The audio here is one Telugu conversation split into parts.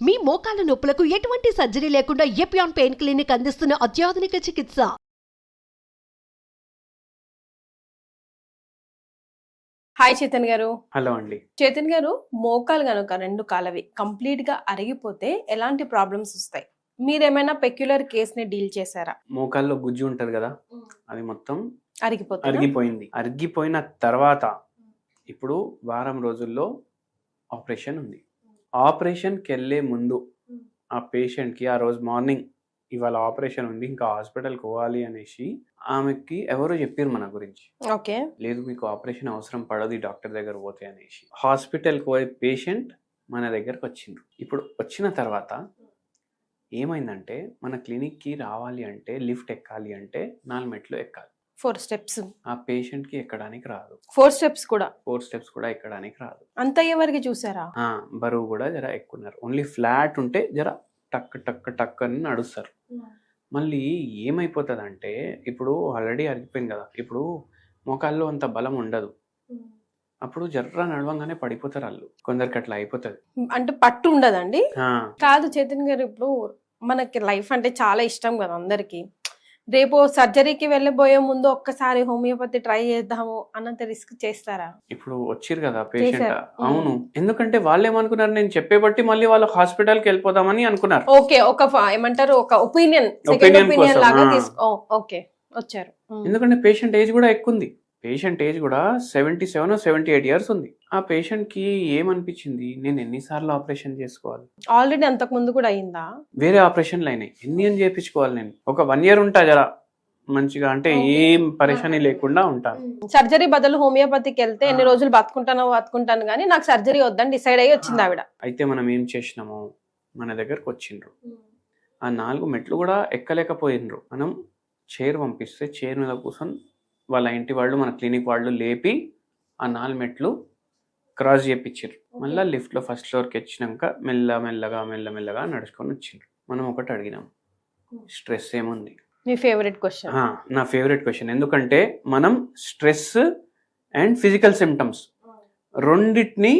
మీ మోకాల నొప్పులకు ఎటువంటి సర్జరీ లేకుండా ఎపియాన్ పెయిన్ క్లినిక్ అందిస్తున్న అత్యాధునిక చికిత్స. హాయ్ చేతన్ గారు. హలో అండి. చేతన్ గారు, మోకాలు గనుక రెండు కాలవి కంప్లీట్ గా అరిగిపోతే ఎలాంటి ప్రాబ్లమ్స్ వస్తాయి? మీరేమైనా పెక్యులర్ కేస్ ని డీల్ చేశారా? మోకాల్లో గుజ్జు ఉంటది కదా, అది మొత్తం అరిగిపోయింది. అరిగిపోయిన తర్వాత ఇప్పుడు వారం రోజుల్లో ఆపరేషన్ ఉంది. ఆపరేషన్కి వెళ్ళే ముందు ఆ పేషెంట్కి ఆ రోజు మార్నింగ్ ఇవాళ ఆపరేషన్ ఉంది, ఇంకా హాస్పిటల్కి పోవాలి అనేసి ఆమెకి ఎవరో చెప్పారు మన గురించి. ఓకే, లేదు మీకు ఆపరేషన్ అవసరం పడదు ఈ డాక్టర్ దగ్గర పోతే అనేసి. హాస్పిటల్కి పోయే పేషెంట్ మన దగ్గరకు వచ్చిండ్రు. ఇప్పుడు వచ్చిన తర్వాత ఏమైందంటే మన క్లినిక్కి రావాలి అంటే లిఫ్ట్ ఎక్కాలి అంటే 4 మెట్లు ఎక్కాలి. 4 స్టెప్స్. ఆ పేషెంట్కి ఎక్కడానికి రాదు. 4 స్టెప్స్ కూడా 4 స్టెప్స్ కూడా ఎక్కడానికి రాదు. అంత ఎవరికి చూసారా? బరువు కూడా జర ఎక్కున్నారు. ఓన్లీ ఫ్లాట్ ఉంటే జర టక్ టక్ టక్ అని నడుస్తారు. మళ్ళీ ఏమైపోతుంది అంటే ఇప్పుడు ఆల్రెడీ అరిగిపోయింది కదా, ఇప్పుడు మోకాల్లో అంత బలం ఉండదు. అప్పుడు జర్ర నడవంగానే పడిపోతారు వాళ్ళు. కొందరికి అట్లా అయిపోతుంది. అంటే పట్టు ఉండదండి. కాదు చేతన్ గారు, ఇప్పుడు మనకి లైఫ్ అంటే చాలా ఇష్టం కదా అందరికి. రేపు సర్జరీకి వెళ్ళబోయే ముందు ఒక్కసారి హోమియోపతి ట్రై చేద్దాము అన్నంత రిస్క్ చేస్తారా? ఇప్పుడు వచ్చిరు కదా పేషెంట్. అవును, ఎందుకంటే వాళ్ళు ఏమనుకున్నారు, నేను చెప్పే బట్టి మళ్ళీ వాళ్ళు హాస్పిటల్కి వెళ్ళిపోదామని అనుకున్నారు. ఓకే, ఒక ఏమంటారు, ఒక ఒపీనియన్ లాగా ఓకే వచ్చారు. ఎందుకంటే పేషెంట్ ఏజ్ కూడా ఎక్కువ ఉంది. పేషెంట్ ఏజ్ కూడా 77 or 78 years ఉంది. ఆ పేషెంట్ కి ఏమనిపించింది, నేను ఎన్నిసార్లు ఆపరేషన్ చేసుకోవాలి? ఆల్రెడీ అంతకు ముందు కూడా అయిందా? వేరే ఆపరేషన్లు అయినాయి, ఎన్ని అని చేయించుకోవాలి? నేను ఒక 1 year ఉంటా జరా మంచిగా, అంటే ఏం పరేషానీ లేకుండా ఉంటాను. సర్జరీ బదులు హోమియోపతికి వెళ్తే ఎన్ని రోజులు బతుకుంటాను కానీ నాకు సర్జరీ వద్దని డిసైడ్ అయ్యి వచ్చింది ఆవిడ. అయితే మనం ఏం చేసినాము, మన దగ్గరకు వచ్చిండ్రు. ఆ 4 మెట్లు కూడా ఎక్కలేకపోయినరు. మనం చైర్ పంపిస్తే చైర్ మీద కూర్చొని వాళ్ళ ఇంటి వాళ్ళు మన క్లినిక్ వాళ్ళు లేపి ఆ 4 మెట్లు క్రాస్ చేయించారు. మళ్ళీ లిఫ్ట్లో ఫస్ట్ ఫ్లోర్కి వచ్చినాక మెల్లగా నడుచుకొని వచ్చిండ్రు. మనం ఒకటి అడిగినాం, స్ట్రెస్ ఏముంది? మీ ఫేవరెట్ క్వశ్చన్. నా ఫేవరెట్ క్వశ్చన్. ఎందుకంటే మనం స్ట్రెస్ అండ్ ఫిజికల్ సిమ్టమ్స్ రెండింటిని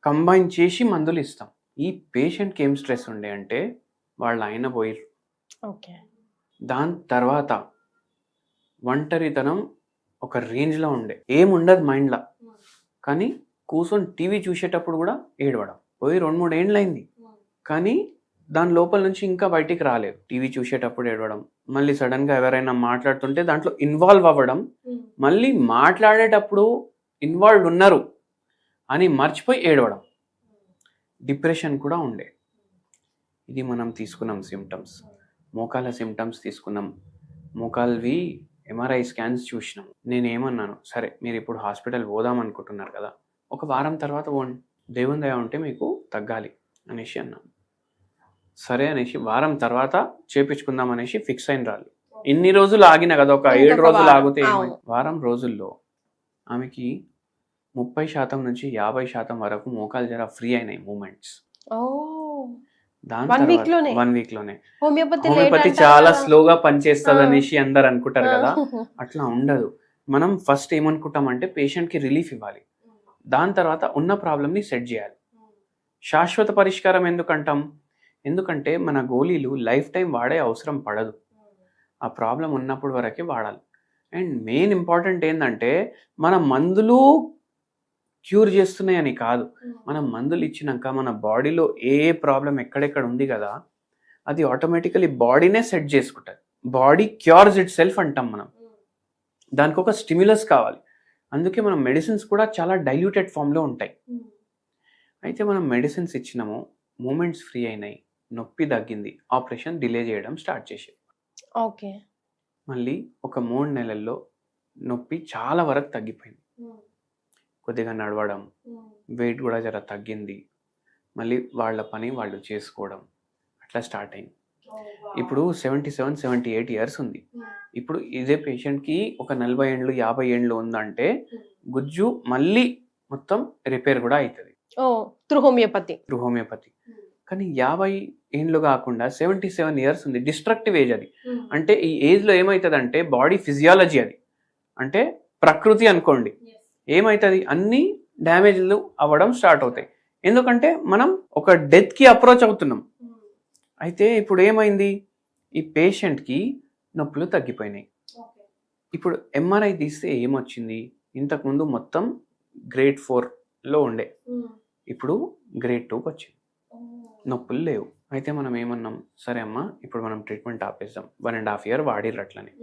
కంబైన్ చేసి మందులు ఇస్తాం. ఈ పేషెంట్కి ఏం స్ట్రెస్ ఉండే అంటే వాళ్ళ ఆయన పోయిర్రు. ఓకే, దాని తర్వాత ఒంటరితనం ఒక రేంజ్లో ఉండే, ఏముండదు మైండ్లో, కానీ కూర్చొని టీవీ చూసేటప్పుడు కూడా ఏడవడం. పోయి 2-3 ఏళ్ళు అయింది, కానీ దాని లోపల నుంచి ఇంకా బయటికి రాలేదు. టీవీ చూసేటప్పుడు ఏడవడం, మళ్ళీ సడన్గా ఎవరైనా మాట్లాడుతుంటే దాంట్లో ఇన్వాల్వ్ అవ్వడం, మళ్ళీ మాట్లాడేటప్పుడు ఇన్వాల్వ్ ఉన్నారు అని మర్చిపోయి ఏడవడం. డిప్రెషన్ కూడా ఉండే. ఇది మనం తీసుకున్నాం సిమ్టమ్స్. మోకాల సిమ్టమ్స్ తీసుకున్నాం. మోకాల్వి MRI స్కాన్స్ చూసినాం. నేనేమన్నాను, సరే మీరు ఇప్పుడు హాస్పిటల్ పోదాం అనుకుంటున్నారు కదా, ఒక వారం తర్వాత పోండి, దేవుని దయ ఉంటే మీకు తగ్గాలి అనేసి అన్నాను. సరే అనేసి వారం తర్వాత చేపించుకుందాం అనేసి ఫిక్స్ అయిన రాళ్ళు. ఇన్ని రోజులు ఆగిన కదా, ఒక 7 రోజులు ఆగితే వారం రోజుల్లో ఆమెకి 30% నుంచి 50% వరకు మోకాలు జర ఫ్రీ అయినాయి మూమెంట్స్. వన్ వీక్ లోనే. హోమియోపతి చాలా స్లోగా పనిచేస్తుంది అనేసి అందరు అనుకుంటారు కదా, అట్లా ఉండదు. మనం ఫస్ట్ ఏమనుకుంటామంటే పేషెంట్ కి రిలీఫ్ ఇవ్వాలి, దాని తర్వాత ఉన్న ప్రాబ్లమ్ ని సెట్ చేయాలి. శాశ్వత పరిష్కారం ఎందుకంటాం? ఎందుకంటే మన గోళీలు లైఫ్ టైం వాడే అవసరం పడదు, ఆ ప్రాబ్లం ఉన్నప్పుడు వరకే వాడాలి. అండ్ మెయిన్ ఇంపార్టెంట్ ఏంటంటే మన మందులు క్యూర్ చేస్తున్నాయని కాదు, మనం మందులు ఇచ్చినాక మన బాడీలో ఏ ప్రాబ్లం ఎక్కడెక్కడ ఉంది కదా, అది ఆటోమేటికలీ బాడీనే సెట్ చేసుకుంటుంది. బాడీ క్యూర్స్ ఇట్ సెల్ఫ్ అంటాం మనం. దానికి ఒక స్టిమ్యులస్ కావాలి. అందుకే మనం మెడిసిన్స్ కూడా చాలా డైల్యూటెడ్ ఫామ్లో ఉంటాయి. అయితే మనం మెడిసిన్స్ ఇచ్చినాము, మూమెంట్స్ ఫ్రీ అయినాయి, నొప్పి తగ్గింది, ఆపరేషన్ డిలే చేయడం స్టార్ట్ చేసాం. ఓకే, మళ్ళీ ఒక 3 నెలల్లో నొప్పి చాలా వరకు తగ్గిపోయింది. కొద్దిగా నడవడం, వెయిట్ కూడా జర తగ్గింది. మళ్ళీ వాళ్ళ పని వాళ్ళు చేసుకోవడం అట్లా స్టార్ట్ అయింది. ఇప్పుడు 77-78 years ఉంది. ఇప్పుడు ఇదే పేషెంట్కి ఒక 40 ఏళ్ళు 50 ఏళ్ళు ఉందంటే గుజ్జు మళ్ళీ మొత్తం రిపేర్ కూడా అవుతుంది త్రూ హోమియోపతి. కానీ 50 ఏళ్ళు కాకుండా 77 years ఉంది. డిస్ట్రక్టివ్ ఏజ్ అది. అంటే ఈ ఏజ్లో ఏమవుతుంది అంటే బాడీ ఫిజియాలజీ, అది అంటే ప్రకృతి అనుకోండి, ఏమవుతుంది, అన్ని డ్యామేజ్లు అవ్వడం స్టార్ట్ అవుతాయి. ఎందుకంటే మనం ఒక డెత్కి అప్రోచ్ అవుతున్నాం. అయితే ఇప్పుడు ఏమైంది, ఈ పేషెంట్కి నొప్పులు తగ్గిపోయినాయి. ఇప్పుడు ఎంఆర్ఐ తీస్తే ఏమొచ్చింది, ఇంతకుముందు మొత్తం గ్రేడ్ 4లో ఉండే, ఇప్పుడు గ్రేడ్ 2కి వచ్చింది, నొప్పులు లేవు. అయితే మనం ఏమన్నాం, సరే అమ్మా ఇప్పుడు మనం ట్రీట్మెంట్ ఆపేద్దాం, 1.5 year వాడిర్రు అట్లని,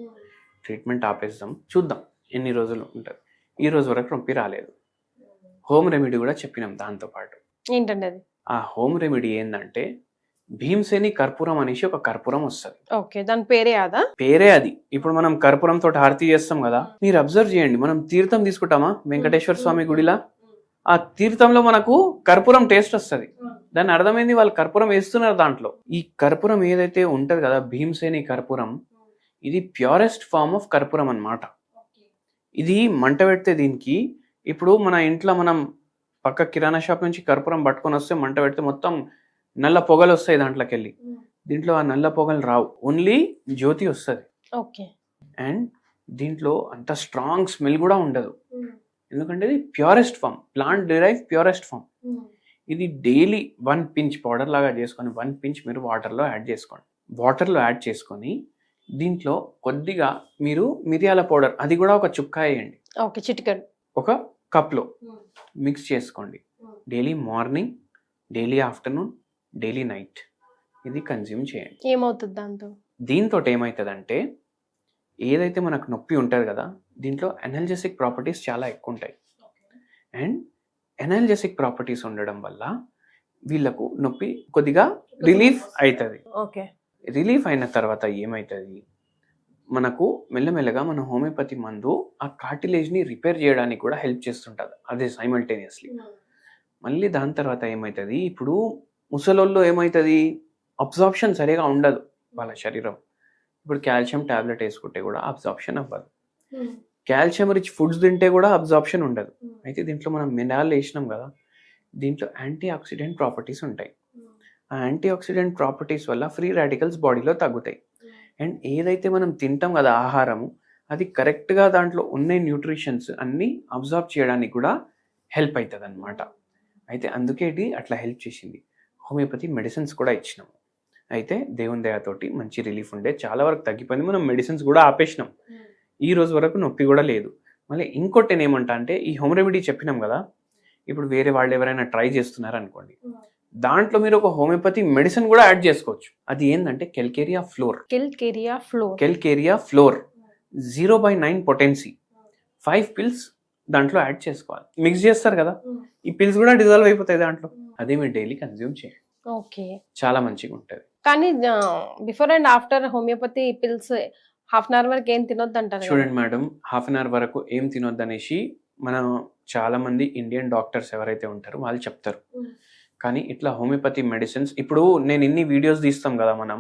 ట్రీట్మెంట్ ఆపేద్దాం, చూద్దాం ఎన్ని రోజులు ఉంటుంది. ఈ రోజు వరకు నొప్పి రాలేదు. హోమ్ రెమెడీ కూడా చెప్పినాం దాంతోపాటు. ఏంటండి అది? ఆ హోమ్ రెమెడీ ఏంటంటే భీమసేని కర్పూరం అనేసి ఒక కర్పూరం వస్తుంది. ఓకే, దాని పేరే అదా? పేరే అది. ఇప్పుడు మనం కర్పూరం తోటి హారతి చేస్తాం కదా, మీరు అబ్జర్వ్ చేయండి, మనం తీర్థం తీసుకుంటామా వెంకటేశ్వర స్వామి గుడిలా, ఆ తీర్థంలో మనకు కర్పూరం టేస్ట్ వస్తుంది. దాని అర్థమైంది, వాళ్ళు కర్పూరం వేస్తున్నారు దాంట్లో. ఈ కర్పూరం ఏదైతే ఉంటది కదా, భీమసేని కర్పూరం, ఇది ప్యూరెస్ట్ ఫార్మ్ ఆఫ్ కర్పూరం అన్నమాట. ఇది మంట పెడితే దీనికి, ఇప్పుడు మన ఇంట్లో మనం పక్క కిరాణా షాప్ నుంచి కర్పూరం పట్టుకొని వస్తే మంట పెడితే మొత్తం నల్ల పొగలు వస్తాయి దాంట్లోకి వెళ్ళి. దీంట్లో ఆ నల్ల పొగలు రావు, ఓన్లీ జ్యోతి వస్తుంది. ఓకే. అండ్ దీంట్లో అంత స్ట్రాంగ్ స్మెల్ కూడా ఉండదు, ఎందుకంటే ఇది purest form, plant derive purest form. ఇది డైలీ 1 pinch పౌడర్ లాగా చేసుకొని 1 pinch మీరు వాటర్లో యాడ్ చేసుకోండి. వాటర్లో యాడ్ చేసుకొని దీంట్లో కొద్దిగా మీరు మిరియాల పౌడర్, అది కూడా ఒక చుక్క వేయండి. ఓకే, చిటికెడు ఒక కప్లో మిక్స్ చేసుకోండి. Daily morning, daily afternoon, daily night ఇది కన్జ్యూమ్ చేయండి. ఏమవుతుంది దాంతో? దీంతో ఏమవుతుందంటే, ఏదైతే మనకు నొప్పి ఉంటుంది కదా, దీంట్లో ఎనర్జెసిక్ ప్రాపర్టీస్ చాలా ఎక్కువ ఉంటాయి. అండ్ ఎనర్జెసిక్ ప్రాపర్టీస్ ఉండడం వల్ల వీళ్ళకు నొప్పి కొద్దిగా రిలీఫ్ అవుతుంది. ఓకే. రిలీఫ్ అయిన తర్వాత ఏమవుతుంది, మనకు మెల్లమెల్లగా మన హోమియోపతి మందు ఆ కార్టిలేజ్ని రిపేర్ చేయడానికి కూడా హెల్ప్ చేస్తుంటుంది, అదే సైమల్టేనియస్లీ. మళ్ళీ దాని తర్వాత ఏమవుతుంది, ఇప్పుడు ముసలోళ్ళు ఏమవుతుంది, అబ్జార్ప్షన్ సరిగా ఉండదు వాళ్ళ శరీరం. ఇప్పుడు కాల్షియం టాబ్లెట్ వేసుకుంటే కూడా అబ్జార్ప్షన్ అవ్వదు, కాల్షియం రిచ్ ఫుడ్స్ తింటే కూడా అబ్జార్ప్షన్ ఉండదు. అయితే దీంట్లో మనం మినరల్ వేసినాం కదా, దీంట్లో యాంటీ ఆక్సిడెంట్ ప్రాపర్టీస్ ఉంటాయి. ఆ యాంటీ ఆక్సిడెంట్ ప్రాపర్టీస్ వల్ల ఫ్రీ రాడికల్స్ బాడీలో తగ్గుతాయి. అండ్ ఏదైతే మనం తింటాం కదా ఆహారము, అది కరెక్ట్గా దాంట్లో ఉన్న న్యూట్రిషన్స్ అన్నీ అబ్జార్బ్ చేయడానికి కూడా హెల్ప్ అవుతుంది అనమాట. అయితే అందుకే ఇది అట్లా హెల్ప్ చేసింది. హోమియోపతి మెడిసిన్స్ కూడా ఇచ్చినాము. అయితే దేవుని దయతోటి మంచి రిలీఫ్ ఉండే, చాలా వరకు తగ్గిపోయింది. మనం మెడిసిన్స్ కూడా ఆపేసినాం, ఈ రోజు వరకు నొప్పి కూడా లేదు. మళ్ళీ ఇంకోటి ఏమంటా అంటే, ఈ హోమ్ రెమెడీ చెప్పినాం కదా, ఇప్పుడు వేరే వాళ్ళు ఎవరైనా ట్రై చేస్తున్నారు అనుకోండి, దాంట్లో మీరు ఒక హోమియోపతి మెడిసిన్ కూడా యాడ్ చేసుకోవచ్చు. అది ఏంటంటే కెల్కేరియా ఫ్లోర్. కెల్కేరియా ఫ్లోర్ 0/9 పొటెన్సీ 5 pills దాంట్లో యాడ్ చేసుకోవాలి. మిక్స్ చేస్తారు కదా, ఈ పిల్స్ కూడా డిజాల్వ్ అయిపోతాయి దాంట్లో. అదే మీరు డైలీ కన్జ్యూమ్ చేయండి. ఓకే, చాలా మంచిగా ఉంటుంది. కానీ before and after homeopathy pills 1/2 hour వరకు ఏం తినొద్దు అంటారు. చూడండి మేడం, 1/2 hour వరకు ఏం తినొద్దు అనేసి మనం చాలా మంది ఇండియన్ డాక్టర్స్ ఎవరైతే ఉంటారో వాళ్ళు చెప్తారు. కానీ ఇట్లా హోమియోపతి మెడిసిన్స్, ఇప్పుడు నేను ఇన్ని వీడియోస్ తీస్తాం కదా మనం,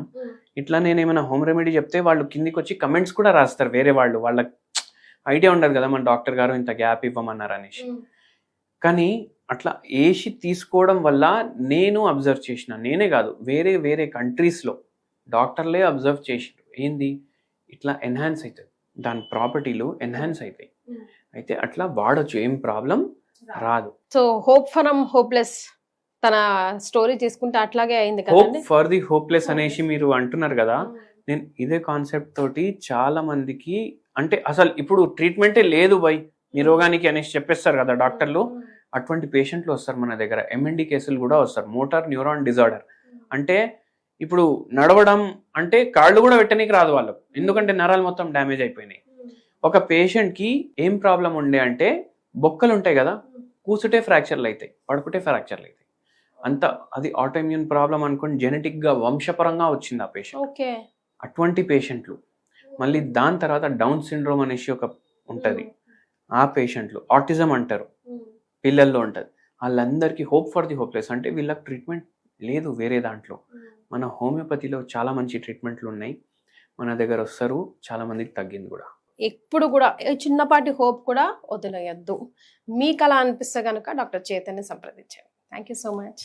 ఇట్లా నేను ఏమైనా హోమ్ రెమెడీ చెప్తే వాళ్ళు కిందికి వచ్చి కమెంట్స్ కూడా రాస్తారు వేరే వాళ్ళు. వాళ్ళకి ఐడియా ఉండదు కదా మన డాక్టర్ గారు ఇంత గ్యాప్ ఇవ్వమన్నారు అనేసి. కానీ అట్లా వేసి తీసుకోవడం వల్ల నేను అబ్జర్వ్ చేసిన, నేనే కాదు వేరే వేరే కంట్రీస్లో డాక్టర్లే అబ్జర్వ్ చేసిండ్రు, ఏంది ఇట్లా ఎన్హాన్స్ అవుతుంది, దాని ప్రాపర్టీలు ఎన్హాన్స్ అవుతాయి. అయితే అట్లా వాడచ్చు, ఏం ప్రాబ్లం రాదు. సో హోప్ ఫ్రమ్ హోప్లెస్ తన స్టోరీ తీసుకుంటే అట్లాగే అయింది కదా. హోప్ ఫర్ ది హోప్లెస్ అనేసి మీరు అంటున్నారు కదా, నేను ఇదే కాన్సెప్ట్ తోటి చాలా మందికి, అంటే అసలు ఇప్పుడు ట్రీట్మెంటే లేదు బై మీ రోగానికి అనేసి చెప్పేస్తారు కదా డాక్టర్లు, అటువంటి పేషెంట్లు వస్తారు మన దగ్గర. MND కేసులు కూడా వస్తారు, మోటార్ న్యూరాన్ డిజార్డర్. అంటే ఇప్పుడు నడవడం అంటే కాళ్ళు కూడా పెట్టడానికి రాదు వాళ్ళకు, ఎందుకంటే నరాలు మొత్తం డ్యామేజ్ అయిపోయినాయి. ఒక పేషెంట్కి ఏం ప్రాబ్లం ఉండే అంటే, బొక్కలు ఉంటాయి కదా, కూసుటే ఫ్రాక్చర్లు అవుతాయి, పడుకుంటే ఫ్రాక్చర్లు అవుతాయి. అంత అది ఆటోఇమ్యూన్ ప్రాబ్లం అనుకోండి, జెనెటిక్గా వంశపరంగా వచ్చింది ఆ పేషెంట్. అటువంటి పేషెంట్లు. మళ్ళీ దాని తర్వాత డౌన్ సిండ్రోమ్ అనేసి ఒక ఉంటుంది, ఆ పేషెంట్లు. ఆటిజం అంటారు, పిల్లల్లో ఉంటుంది. వాళ్ళందరికీ హోప్ ఫర్ ది హోప్లెస్ అంటే వీళ్ళకి ట్రీట్మెంట్ లేదు వేరే దాంట్లో. మన హోమియోపతిలో చాలా మంచి ట్రీట్మెంట్లు ఉన్నాయి, మన దగ్గర వస్తారు, చాలా మందికి తగ్గింది కూడా. ఎప్పుడు కూడా చిన్నపాటి హోప్ కూడా వదిలేయద్దు. మీకు అలా అనిపిస్తే కనుక డాక్టర్ చైతన్య సంప్రదించండి. Thank you so much.